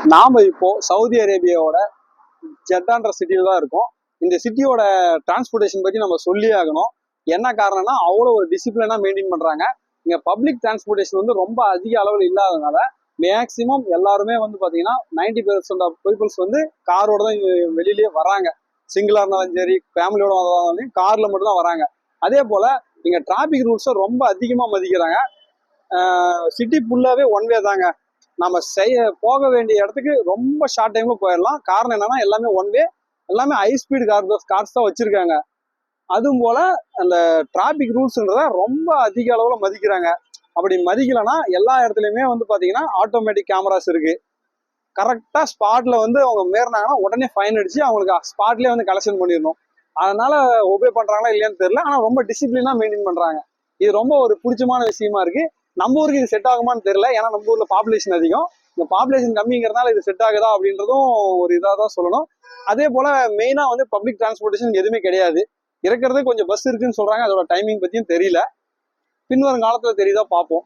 நாம இப்போ சவுதி அரேபியாவோட ஜெட்டான்ற சிட்டியில தான் இருக்கோம். இந்த சிட்டியோட டிரான்ஸ்போர்ட்டேஷன் பத்தி நம்ம சொல்லியே ஆகணும். என்ன காரணம்னா அவ்வளோ ஒரு டிசிப்ளினா மெயின்டைன் பண்றாங்க. இங்க பப்ளிக் டிரான்ஸ்போர்ட்டேஷன் வந்து ரொம்ப அதிக அளவில் இல்லாததுனால மேக்சிமம் எல்லாருமே வந்து பாத்தீங்கன்னா 90% ஆஃப் பீப்புள்ஸ் வந்து காரோட தான் வெளியிலேயே வராங்க. சிங்கிளா இருந்தாலும் சரி, ஃபேமிலியோட வந்தாலும் கார்ல மட்டும் தான் வராங்க. அதே போல இங்க டிராபிக் ரூல்ஸை ரொம்ப அதிகமா மதிக்கிறாங்க. சிட்டி ஃபுல்லாவே ஒன் வே தாங்க. நம்ம போக வேண்டிய இடத்துக்கு ரொம்ப ஷார்ட் டைம்ல போயிடலாம். காரணம் என்னன்னா எல்லாமே ஒன் வே, எல்லாமே ஹை ஸ்பீட் கார்ஸ் தான் வச்சிருக்காங்க. அதுவும் போல அந்த டிராபிக் ரூல்ஸ்ன்றத ரொம்ப அதிக அளவுல மதிக்கிறாங்க. அப்படி மதிக்கலன்னா எல்லா இடத்துலயுமே வந்து பாத்தீங்கன்னா ஆட்டோமேட்டிக் கேமராஸ் இருக்கு. கரெக்டா ஸ்பாட்ல வந்து அவங்க மீறினாங்கன்னா உடனே ஃபைன் அடிச்சு அவங்களுக்கு ஸ்பாட்லயே வந்து கலெக்ஷன் பண்ணிடணும். அதனால ஒபே பண்றாங்களா இல்லையான்னு தெரியல. ஆனா ரொம்ப டிசிப்ளினா மெயின்டைன் பண்றாங்க. இது ரொம்ப ஒரு பிடிச்சமான விஷயமா இருக்கு. நம்ம ஊருக்கு இது செட் ஆகுமான்னு தெரியல. ஏன்னா நம்ம ஊர்ல பாப்புலேஷன் அதிகம். இந்த பாப்புலேஷன் கம்மிங்கிறதுனால இது செட் ஆகுதா அப்படின்றதும் ஒரு இதாக தான் சொல்லணும். அதே போல மெயினா வந்து பப்ளிக் டிரான்ஸ்போர்ட்டேஷன் எதுவுமே கிடையாது. இருக்கிறது கொஞ்சம் பஸ் இருக்குன்னு சொல்றாங்க. அதோட டைமிங் பத்தியும் தெரியல. பின்வரும் காலத்துல தெரியுதா பார்ப்போம்.